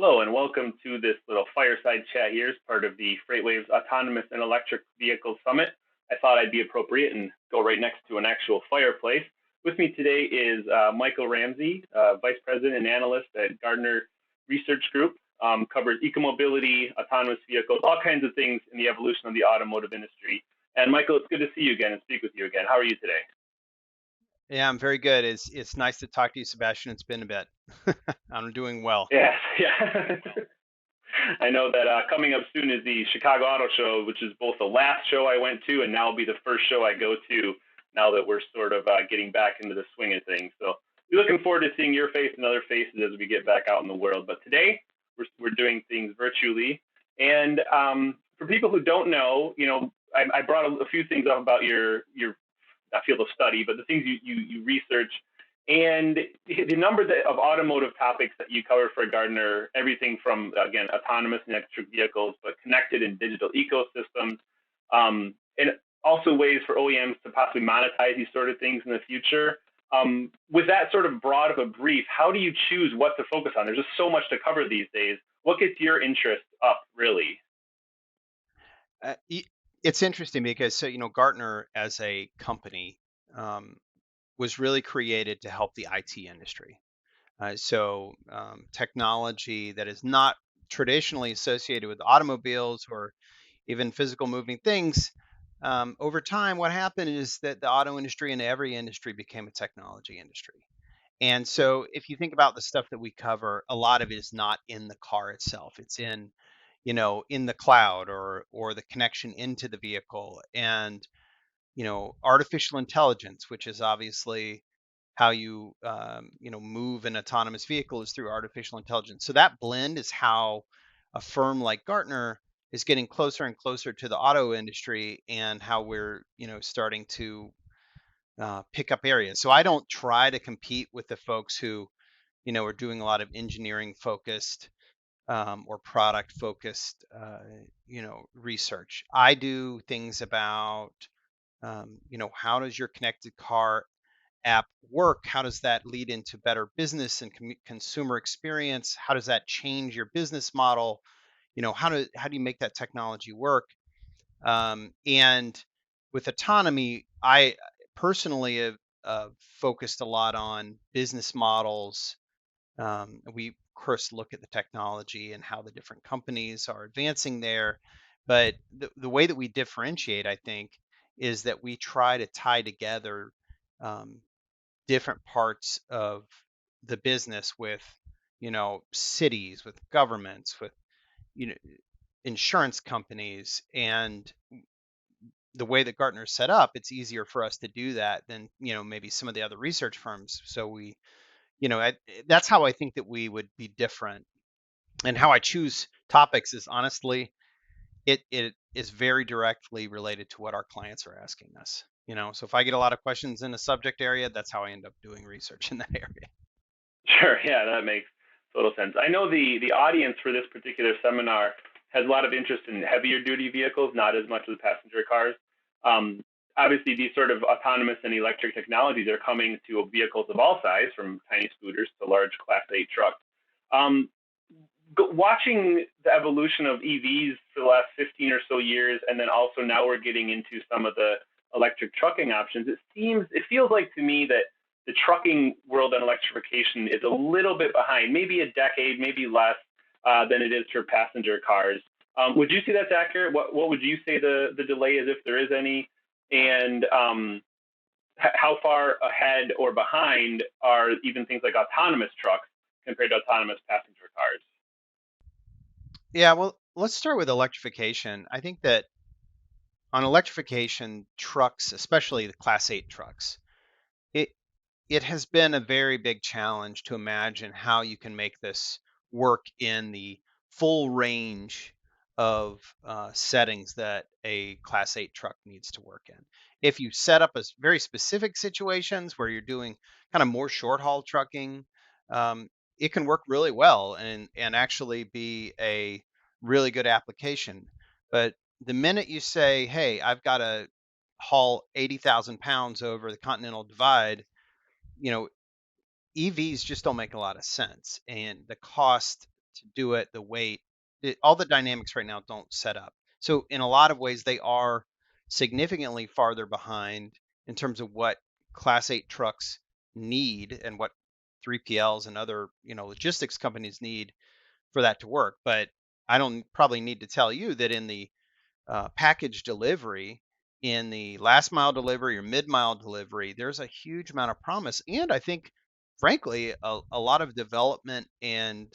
Hello, and welcome to this little fireside chat here as part of the FreightWaves Autonomous and Electric Vehicle Summit. I thought I'd be appropriate and go right next to an actual fireplace. With me today is Michael Ramsey, Vice President and Analyst at Gartner Research Group, covers ecomobility, autonomous vehicles, all kinds of things in the evolution of the automotive industry. And Michael, it's good to see you again and speak with you again. How are you today? Yeah, I'm very good. It's nice to talk to you, Sebastian. It's been a bit. I'm doing well. Yes, yeah. I know that coming up soon is the Chicago Auto Show, which is both the last show I went to and now will be the first show I go to now that we're sort of getting back into the swing of things. So we're looking forward to seeing your face and other faces as we get back out in the world. But today we're doing things virtually. And for people who don't know, I brought a few things up about your field of study, but the things you research and the number of automotive topics that you cover for Gardner, everything from, again, autonomous and electric vehicles, but connected and digital ecosystems, and also ways for OEMs to possibly monetize these sort of things in the future. With that sort of broad of a brief, how do you choose what to focus on? There's just so much to cover these days. What gets your interest up, really? Uh, y- it's interesting because Gartner as a company um, was really created to help the IT industry. Technology that is not traditionally associated with automobiles or even physical moving things. Over time, what happened is that the auto industry and every industry became a technology industry. And so if you think about the stuff that we cover, a lot of it is not in the car itself. It's in the cloud or the connection into the vehicle and, artificial intelligence, which is obviously how you move an autonomous vehicle is through artificial intelligence. So that blend is how a firm like Gartner is getting closer and closer to the auto industry and how we're, starting to pick up areas. So I don't try to compete with the folks who, are doing a lot of engineering focused or product focused, research. I do things about, how does your connected car app work? How does that lead into better business and consumer experience? How does that change your business model? How do you make that technology work? And with autonomy, I personally have focused a lot on business models. We, of course, look at the technology and how the different companies are advancing there. But the way that we differentiate, I think, is that we try to tie together um, different parts of the business with, cities, with governments, with, you know, insurance companies, and the way that Gartner's set up, it's easier for us to do that than maybe some of the other research firms. So that's how I think that we would be different, and how I choose topics is honestly it is very directly related to what our clients are asking us. So if I get a lot of questions in a subject area, that's how I end up doing research in that area. Sure, yeah, that makes total sense. I know the audience for this particular seminar has a lot of interest in heavier duty vehicles, not as much as passenger cars. Um, Obviously, these sort of autonomous and electric technologies are coming to vehicles of all size, from tiny scooters to large Class 8 trucks. Um, Watching the evolution of EVs for the last 15 or so years, and then also now we're getting into some of the electric trucking options, it feels like to me that the trucking world on electrification is a little bit behind, maybe a decade, maybe less than it is for passenger cars. Would you say that's accurate? What would you say the delay is, if there is any? And how far ahead or behind are even things like autonomous trucks compared to autonomous passenger cars? Yeah, well, let's start with electrification. I think that on electrification, trucks, especially the Class 8 trucks, it it has been a very big challenge to imagine how you can make this work in the full range of settings that a Class 8 truck needs to work in. If you set up as very specific situations where you're doing kind of more short haul trucking, it can work really well and actually be a really good application. But the minute you say, "Hey, I've got to haul 80,000 pounds over the Continental Divide," you know, EVs just don't make a lot of sense, and the cost to do it, the weight, all the dynamics right now don't set up. So in a lot of ways, they are significantly farther behind in terms of what Class 8 trucks need and what 3PLs and other, logistics companies need for that to work. But I don't probably need to tell you that in the package delivery, in the last mile delivery or mid mile delivery, there's a huge amount of promise. And I think, frankly, a lot of development and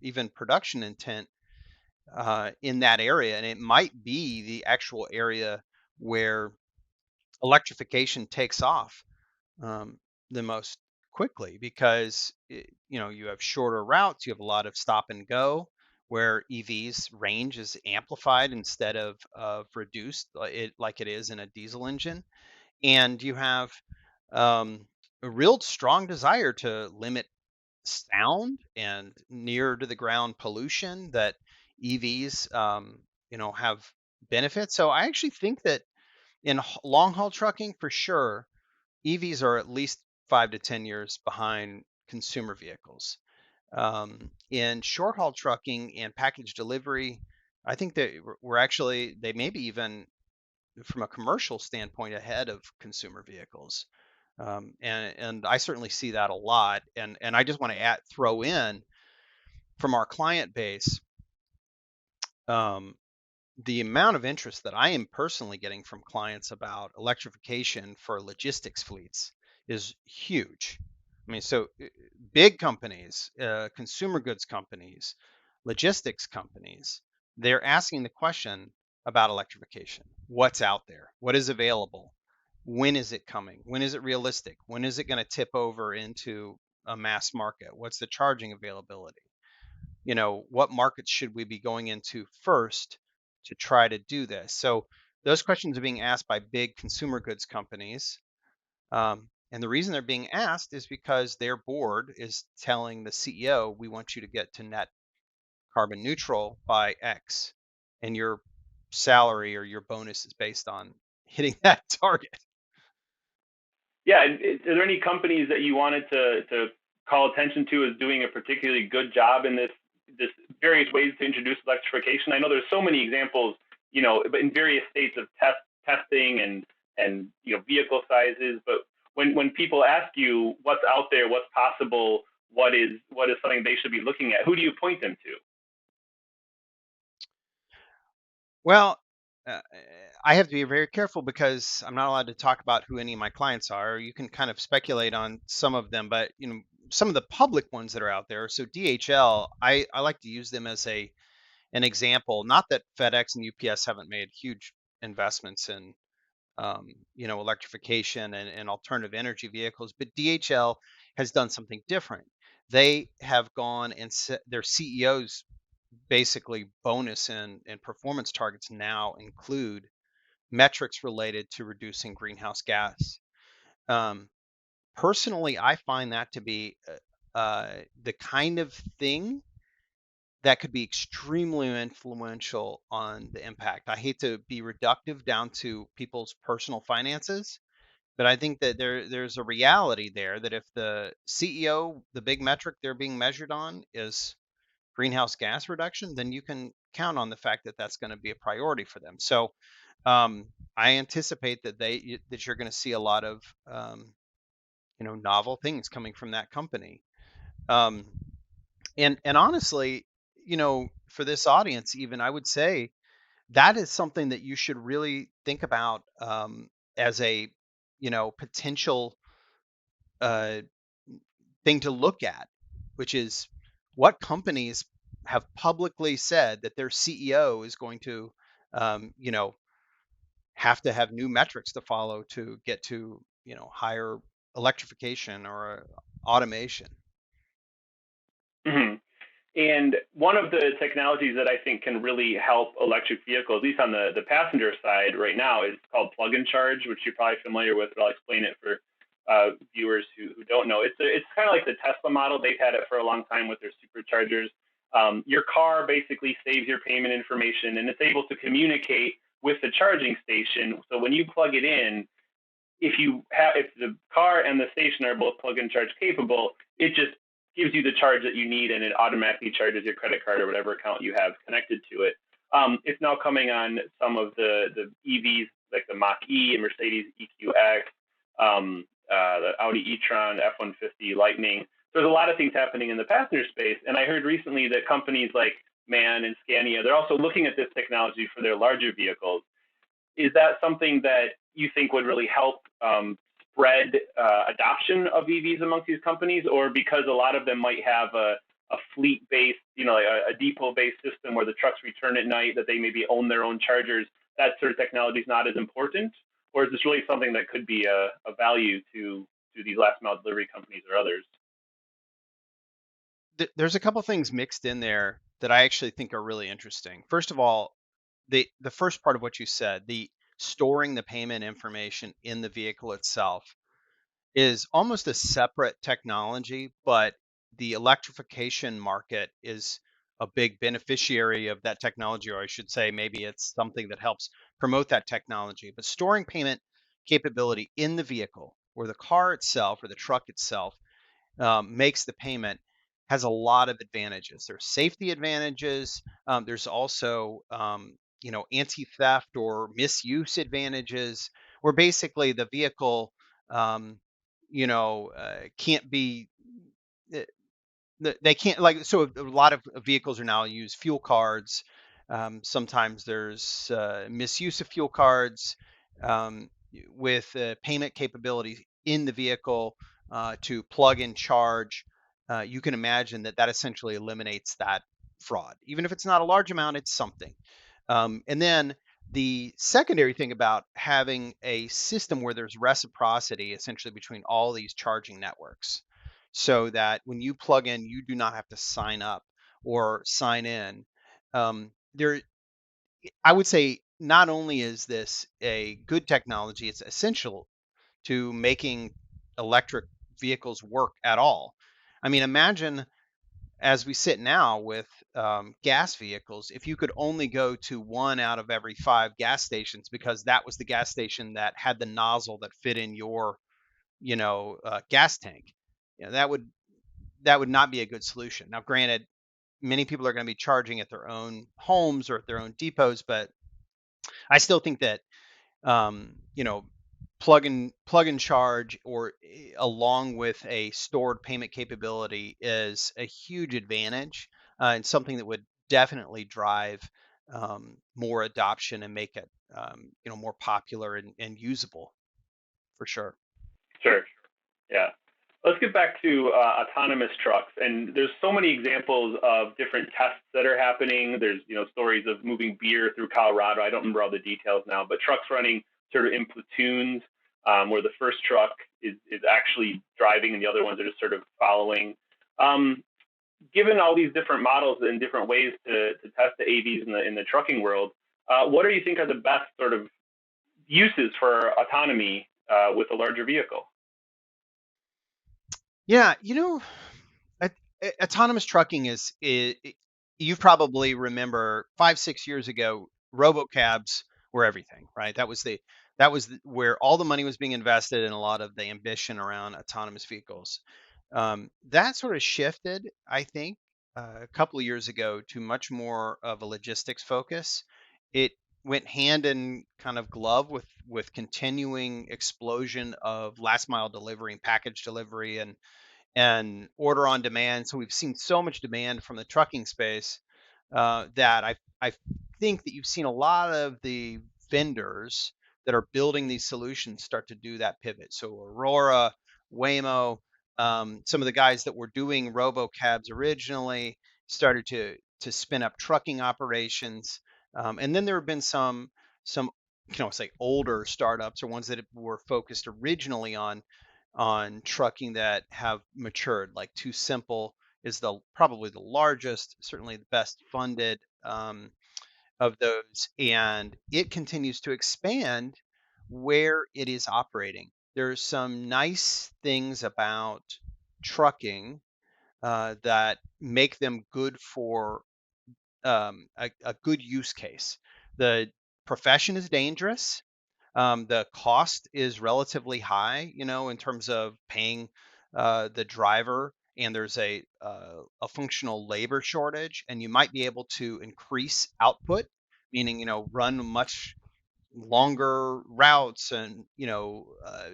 even production intent in that area. And it might be the actual area where electrification takes off um, the most quickly because you have shorter routes, you have a lot of stop and go where EVs range is amplified instead of reduced like it is in a diesel engine, and you have a real strong desire to limit sound and near to the ground pollution that EVs have benefits. So I actually think that in long haul trucking for sure EVs are at least 5 to 10 years behind consumer vehicles. In short haul trucking and package delivery, I think that we're actually, they may be even from a commercial standpoint ahead of consumer vehicles. And I certainly see that a lot. And I just want to throw in from our client base, um, the amount of interest that I am personally getting from clients about electrification for logistics fleets is huge. I mean, so big companies, consumer goods companies, logistics companies, they're asking the question about electrification. What's out there? What is available? When is it coming? When is it realistic? When is it going to tip over into a mass market? What's the charging availability? What markets should we be going into first to try to do this? So those questions are being asked by big consumer goods companies. And the reason they're being asked is because their board is telling the CEO, we want you to get to net carbon neutral by X. And your salary or your bonus is based on hitting that target. Yeah, and are there any companies that you wanted to call attention to as doing a particularly good job in this various ways to introduce electrification? I know there's so many examples, but in various states of testing and vehicle sizes. But when people ask you what's out there, what's possible, what is something they should be looking at, who do you point them to? Well, I have to be very careful because I'm not allowed to talk about who any of my clients are. You can kind of speculate on some of them, but some of the public ones that are out there. So DHL, I like to use them as an example. Not that FedEx and UPS haven't made huge investments in electrification and alternative energy vehicles, but DHL has done something different. They have gone and their CEOs basically bonus and performance targets now include metrics related to reducing greenhouse gas. Um, Personally, I find that to be the kind of thing that could be extremely influential on the impact. I hate to be reductive down to people's personal finances, but I think that there's a reality there that if the CEO, the big metric they're being measured on is greenhouse gas reduction, then you can count on the fact that that's going to be a priority for them. So I anticipate that you're going to see a lot of novel things coming from that company. Um, and honestly, for this audience, even I would say that is something that you should really think about as a potential uh, thing to look at, which is what companies have publicly said that their CEO is going to, have to have new metrics to follow to get to, higher electrification or automation. Hmm. And one of the technologies that I think can really help electric vehicles, at least on the passenger side right now, is called plug and charge, which you're probably familiar with, but I'll explain it for viewers who don't know. It's kind of like the Tesla model. They've had it for a long time with their superchargers. Your car basically saves your payment information, and it's able to communicate with the charging station. So when you plug it in, if the car and the station are both plug and charge capable, it just gives you the charge that you need, and it automatically charges your credit card or whatever account you have connected to it. It's now coming on some of the EVs like the Mach E and Mercedes EQX, the Audi e-tron, F-150 Lightning. There's a lot of things happening in the passenger space, and I heard recently that companies like MAN and Scania, they're also looking at this technology for their larger vehicles. Is that something that you think would really help spread adoption of EVs amongst these companies, or because a lot of them might have a fleet-based, like a depot-based system where the trucks return at night, that they maybe own their own chargers, that sort of technology is not as important? Or is this really something that could be a value to these last mile delivery companies or others? There's a couple things mixed in there that I actually think are really interesting. First of all, the first part of what you said, the storing the payment information in the vehicle itself, is almost a separate technology, but the electrification market is a big beneficiary of that technology, or I should say, maybe it's something that helps promote that technology. But storing payment capability in the vehicle, or the car itself, or the truck itself, makes the payment, has a lot of advantages. There's safety advantages. There's also anti-theft or misuse advantages, where basically the vehicle can't be uh, they can't, like, so a lot of vehicles are now use fuel cards. Sometimes there's misuse of fuel cards, um, with payment capability in the vehicle to plug and charge. You can imagine that that essentially eliminates that fraud. Even if it's not a large amount, it's something. And then the secondary thing about having a system where there's reciprocity essentially between all these charging networks, so that when you plug in, you do not have to sign up or sign in. There, I would say, not only is this a good technology, it's essential to making electric vehicles work at all. I mean, imagine as we sit now with gas vehicles, if you could only go to one out of every five gas stations because that was the gas station that had the nozzle that fit in your, gas tank, that would not be a good solution. Now, granted, many people are going to be charging at their own homes or at their own depots, but I still think that um, you know plug and charge, or along with a stored payment capability, is a huge advantage, and something that would definitely drive more adoption and make it more popular and usable for sure. Sure. Yeah. Let's get back to autonomous trucks. And there's so many examples of different tests that are happening. There's, stories of moving beer through Colorado. I don't remember all the details now, but trucks running sort of in platoons, where the first truck is actually driving and the other ones are just sort of following. Um, Given all these different models and different ways to test the AVs in the trucking world, what do you think are the best sort of uses for autonomy with a larger vehicle? Yeah, autonomous trucking you probably remember 5 6 years ago, robocabs were everything, right? Where all the money was being invested, and a lot of the ambition around autonomous vehicles. That sort of shifted, I think, a couple of years ago to much more of a logistics focus. It went hand in kind of glove with continuing explosion of last mile delivery and package delivery and order on demand. So we've seen so much demand from the trucking space, that I think that you've seen a lot of the vendors that are building these solutions start to do that pivot. So Aurora, Waymo, some of the guys that were doing robocabs originally started to spin up trucking operations, and then there have been some say older startups, or ones that were focused originally on trucking, that have matured. Like Too Simple is the probably the largest, certainly the best funded of those, and it continues to expand where it is operating. There's some nice things about trucking that make them good for a good use case. The profession is dangerous. The cost is relatively high, in terms of paying the driver and there's a functional labor shortage, and you might be able to increase output, meaning run much longer routes, and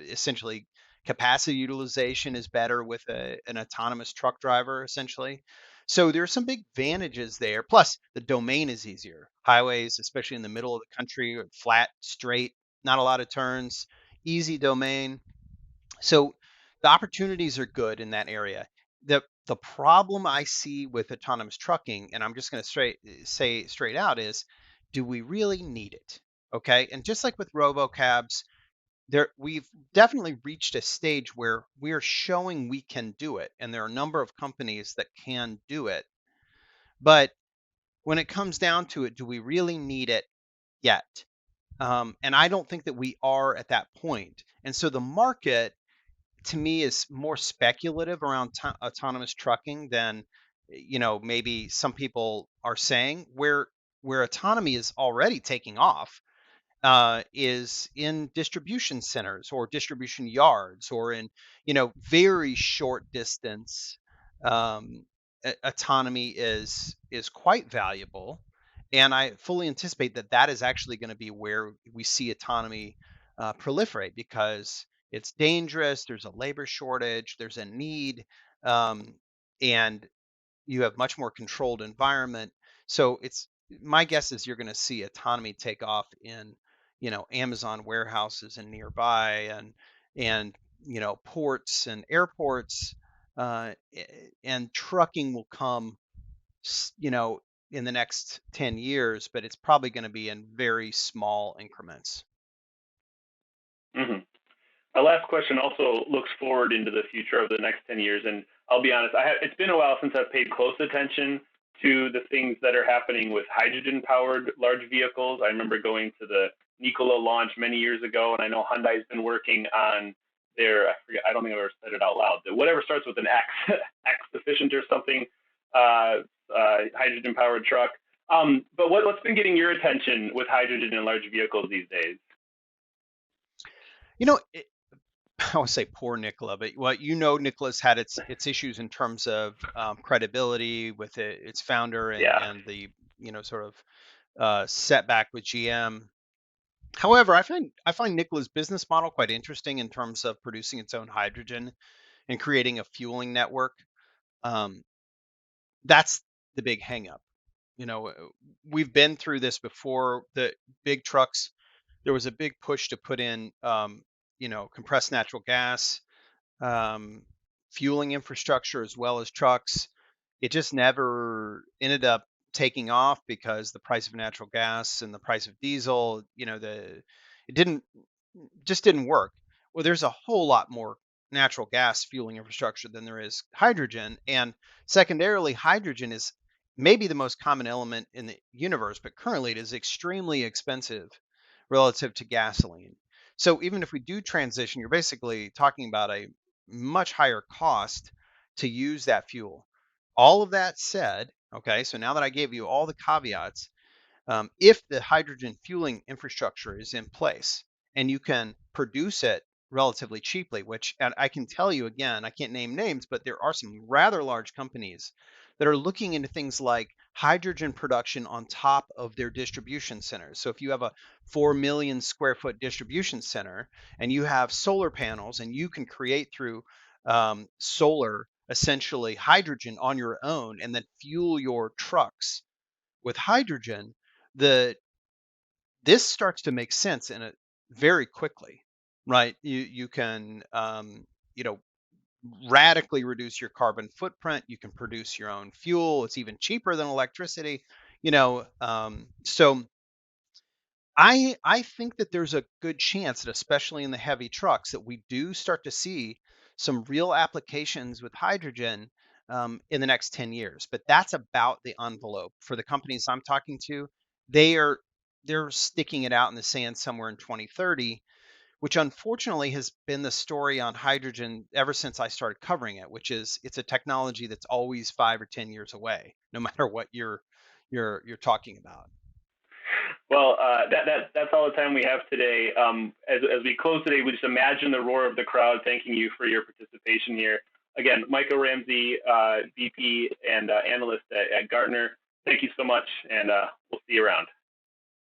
essentially capacity utilization is better with an autonomous truck driver essentially. So there's some big advantages there. Plus the domain is easier. Highways, especially in the middle of the country, are flat, straight, not a lot of turns, easy domain. So the opportunities are good in that area. The problem I see with autonomous trucking, and I'm just going to say straight out, is do we really need it? Okay. And just like with robocabs, we've definitely reached a stage where we're showing we can do it. And there are a number of companies that can do it. But when it comes down to it, do we really need it yet? And I don't think that we are at that point. And so the market, to me, is more speculative around autonomous trucking than maybe some people are saying. Where autonomy is already taking off is in distribution centers or distribution yards, or in very short distance. Autonomy is quite valuable, and I fully anticipate that that is actually going to be where we see autonomy proliferate, because it's dangerous. There's a labor shortage. There's a need, um, and you have much more controlled environment. So it's my guess is you're going to see autonomy take off in Amazon warehouses and nearby, and ports and airports, and trucking will come in the next 10 years, but it's probably going to be in very small increments. Hmm. My last question also looks forward into the future of the next 10 years. And I'll be honest, it's been a while since I've paid close attention to the things that are happening with hydrogen powered large vehicles. I remember going to the Nikola launch many years ago, and I know Hyundai's been working on their, I forget, I don't think I've ever said it out loud, whatever starts with an X, X efficient or something, hydrogen powered truck. But what's been getting your attention with hydrogen in large vehicles these days? You know, I would say poor Nikola, but Nikola's had its issues in terms of credibility with its founder, and Yeah. the sort of setback with GM. However, I find Nikola's business model quite interesting in terms of producing its own hydrogen and creating a fueling network. Um, that's the big hangup. You know, uh, we've been through this before. The big trucks, there was a big push to put in, compressed natural gas um, fueling infrastructure as well as trucks. It just never ended up taking off because the price of natural gas and the price of diesel, it didn't work. Well, there's a whole lot more natural gas fueling infrastructure than there is hydrogen. And secondarily, hydrogen is maybe the most common element in the universe, but currently it is extremely expensive relative to gasoline. So even if we do transition, you're basically talking about a much higher cost to use that fuel. All of that said, okay, so now that I gave you all the caveats, if the hydrogen fueling infrastructure is in place and you can produce it relatively cheaply, which, and I can tell you again, I can't name names, but there are some rather large companies that are looking into things like hydrogen production on top of their distribution centers. So if you have a 4 million square foot distribution center and you have solar panels, and you can create through solar essentially hydrogen on your own and then fuel your trucks with hydrogen, the this starts to make sense in it very quickly, right? You can you know radically reduce your carbon footprint. You can produce your own fuel. It's even cheaper than electricity. So I think that there's a good chance that, especially in the heavy trucks, that we do start to see some real applications with hydrogen in the next 10 years. But that's about the envelope for the companies I'm talking to. They are they're sticking it out in the sand somewhere in 2030, which unfortunately has been the story on hydrogen ever since I started covering it, which is it's a technology that's always 5 or 10 years away, no matter what you're talking about. Well, that's all the time we have today. As we close today, we just imagine the roar of the crowd thanking you for your participation here. again, Michael Ramsey, VP and analyst at Gartner. Thank you so much, and we'll see you around.